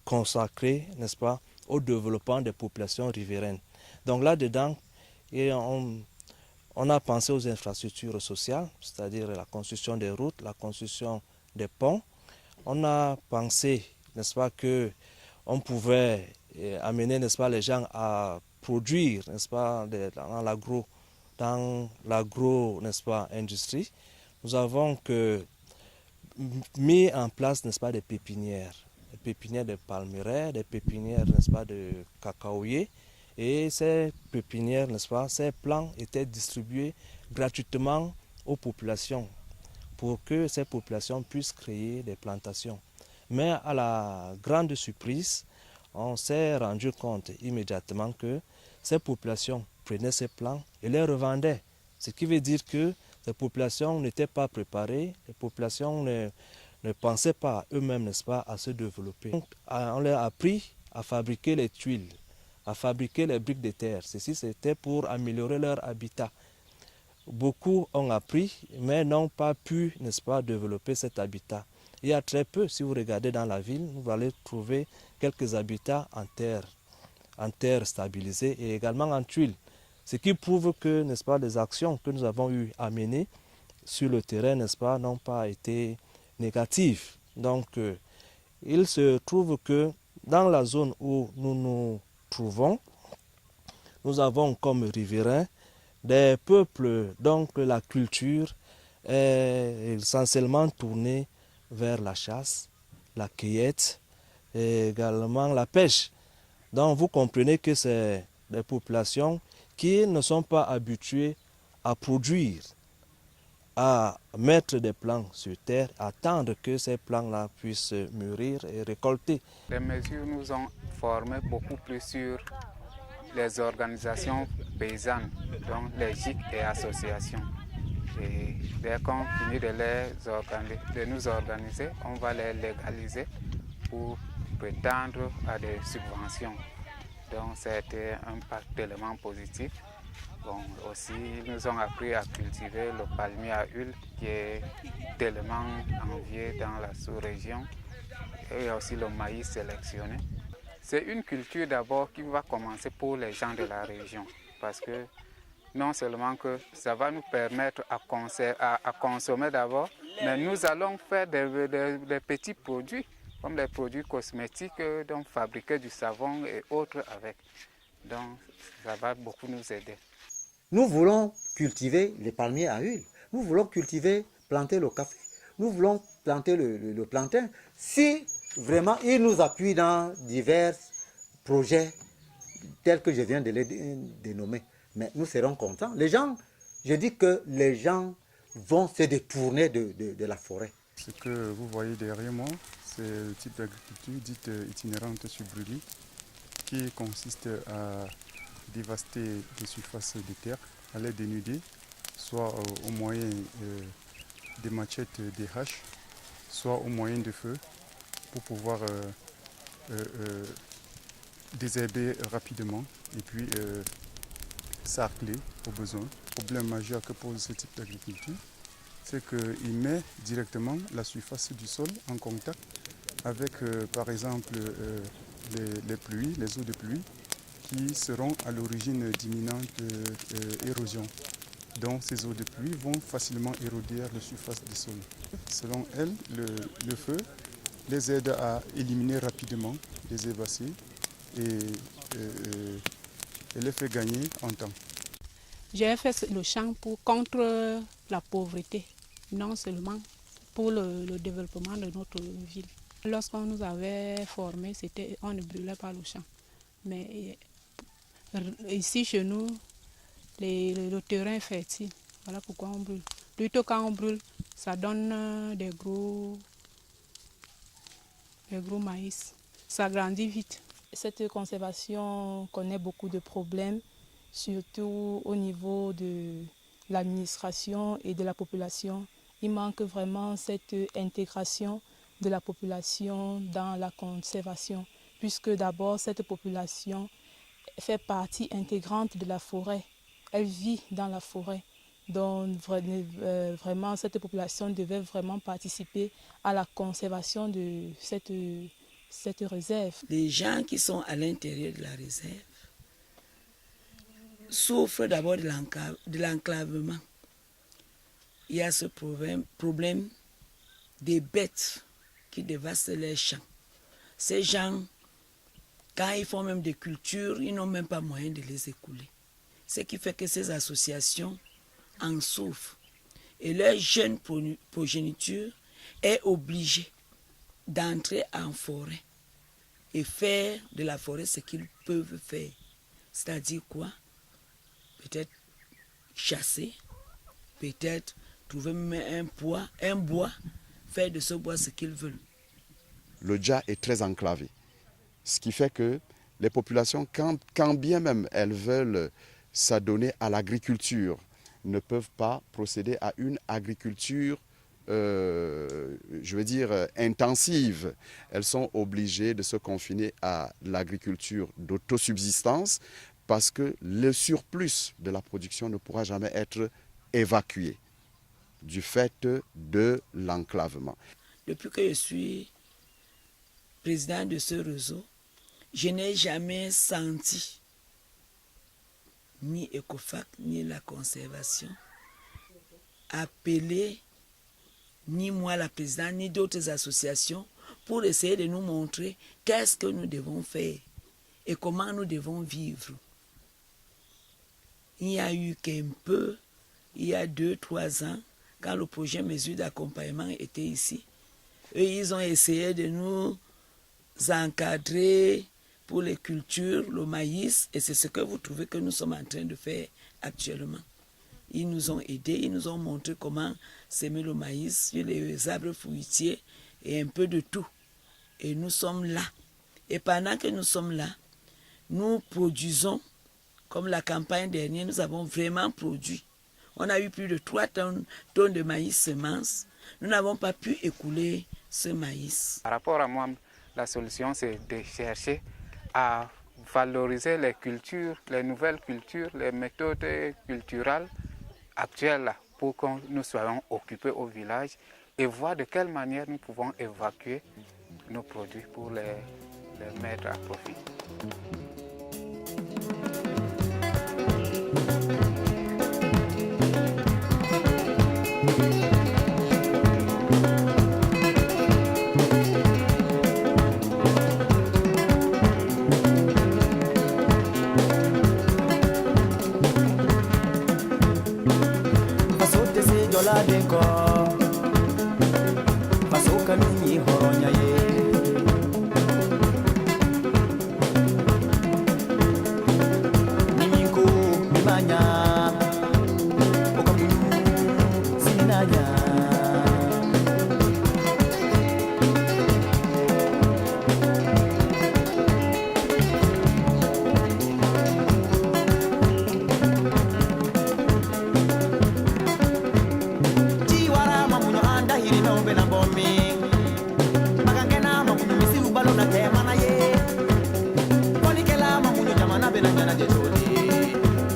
consacré, n'est-ce pas, au développement des populations riveraines. Donc là-dedans, on a pensé aux infrastructures sociales, c'est-à-dire la construction des routes, la construction des ponts. On a pensé, n'est-ce pas, qu'on pouvait amener, n'est-ce pas, les gens à produire, n'est-ce pas, dans l'agro, n'est-ce pas, industrie. Nous avons mis en place, n'est-ce pas, des pépinières de palmeraie, des pépinières, n'est-ce pas, de cacaoyers. Et ces pépinières, n'est-ce pas, ces plants étaient distribués gratuitement aux populations pour que ces populations puissent créer des plantations. Mais à la grande surprise, on s'est rendu compte immédiatement que ces populations prenaient ces plants et les revendaient. Ce qui veut dire que ces populations n'étaient pas préparées, les populations ne pensaient pas eux-mêmes, n'est-ce pas, à se développer. Donc, on leur a appris à fabriquer les tuiles, à fabriquer les briques de terre. Ceci, c'était pour améliorer leur habitat. Beaucoup ont appris, mais n'ont pas pu, n'est-ce pas, développer cet habitat. Il y a très peu, si vous regardez dans la ville, vous allez trouver quelques habitats en terre stabilisée et également en tuiles. Ce qui prouve que, n'est-ce pas, les actions que nous avons eu à mener sur le terrain, n'est-ce pas, n'ont pas été négatives. Donc, il se trouve que dans la zone où nous nous trouvons, nous avons comme riverains des peuples, donc la culture est essentiellement tournée vers la chasse, la cueillette et également la pêche. Donc vous comprenez que c'est des populations qui ne sont pas habituées à produire, à mettre des plants sur terre, attendre que ces plants-là puissent mûrir et récolter. Les mesures nous ont formés beaucoup plus sur les organisations paysannes, donc les GIC et associations. Et dès qu'on finit de nous organiser, on va les légaliser pour prétendre à des subventions. Donc c'était un paquet d'éléments positifs. Bon, aussi, ils nous ont appris à cultiver le palmier à huile qui est tellement envié dans la sous-région. Et aussi le maïs sélectionné. C'est une culture d'abord qui va commencer pour les gens de la région, parce que non seulement que ça va nous permettre à consommer d'abord, mais nous allons faire des petits produits, comme les produits cosmétiques, donc fabriquer du savon et autres avec. Donc ça va beaucoup nous aider. Nous voulons cultiver les palmiers à huile, nous voulons planter le café, nous voulons planter le plantain. Si vraiment ils nous appuient dans divers projets tels que je viens de les dénommer, mais nous serons contents. Les gens, je dis que les gens vont se détourner de la forêt. Ce que vous voyez derrière moi, c'est le type d'agriculture dite itinérante sur brûlis, qui consiste à dévaster des surfaces de terre, à les dénuder, soit au moyen des machettes, des haches, soit au moyen de feu, pour pouvoir désherber rapidement et puis sarcler au besoin. Le problème majeur que pose ce type d'agriculture, c'est qu'il met directement la surface du sol en contact avec, par exemple, les pluies, les eaux de pluie, qui seront à l'origine d'imminente érosion. Donc ces eaux de pluie vont facilement éroder la surface du sol. Selon elle, le feu les aide à éliminer rapidement les herbacées et les fait gagner en temps. J'ai fait le champ contre la pauvreté, non seulement pour le développement de notre ville. Lorsqu'on nous avait formés, on ne brûlait pas le champ. Mais ici, chez nous, le terrain est fertile. Voilà pourquoi on brûle. Plutôt quand on brûle, ça donne des gros maïs. Ça grandit vite. Cette conservation connaît beaucoup de problèmes, surtout au niveau de l'administration et de la population. Il manque vraiment cette intégration de la population dans la conservation, puisque d'abord cette population fait partie intégrante de la forêt. Elle vit dans la forêt. Donc vraiment cette population devait vraiment participer à la conservation de cette réserve. Les gens qui sont à l'intérieur de la réserve souffrent d'abord de l'enclavement. Il y a ce problème des bêtes qui dévastent les champs. Ces gens, quand ils font même des cultures, ils n'ont même pas moyen de les écouler. Ce qui fait que ces associations en souffrent. Et leur jeune progéniture est obligée d'entrer en forêt et faire de la forêt ce qu'ils peuvent faire. C'est-à-dire quoi? Peut-être chasser, peut-être trouver même un bois, faire de ce bois ce qu'ils veulent. Le Dja est très enclavé. Ce qui fait que les populations, quand bien même elles veulent s'adonner à l'agriculture, ne peuvent pas procéder à une agriculture, je veux dire, intensive. Elles sont obligées de se confiner à l'agriculture d'autosubsistance parce que le surplus de la production ne pourra jamais être évacué du fait de l'enclavement. Depuis que je suis président de ce réseau, je n'ai jamais senti ni ECOFAC, ni la conservation appeler ni moi la présidente, ni d'autres associations pour essayer de nous montrer qu'est-ce que nous devons faire et comment nous devons vivre. Il n'y a eu qu'un peu, il y a 2-3 ans, quand le projet mesure d'accompagnement était ici, eux, ils ont essayé de nous encadrer pour les cultures, le maïs, et c'est ce que vous trouvez que nous sommes en train de faire actuellement. Ils nous ont aidés, ils nous ont montré comment s'aimer le maïs sur les arbres fruitiers et un peu de tout. Et nous sommes là. Et pendant que nous sommes là, nous produisons, comme la campagne dernière, nous avons vraiment produit. On a eu plus de 3 tonnes de maïs semences. Nous n'avons pas pu écouler ce maïs. Par rapport à moi, la solution, c'est de chercher à valoriser les cultures, les nouvelles cultures, les méthodes culturelles actuelles pour que nous soyons occupés au village et voir de quelle manière nous pouvons évacuer nos produits pour les mettre à profit.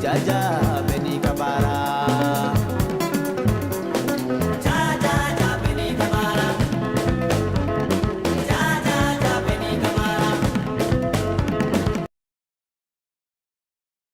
Jaja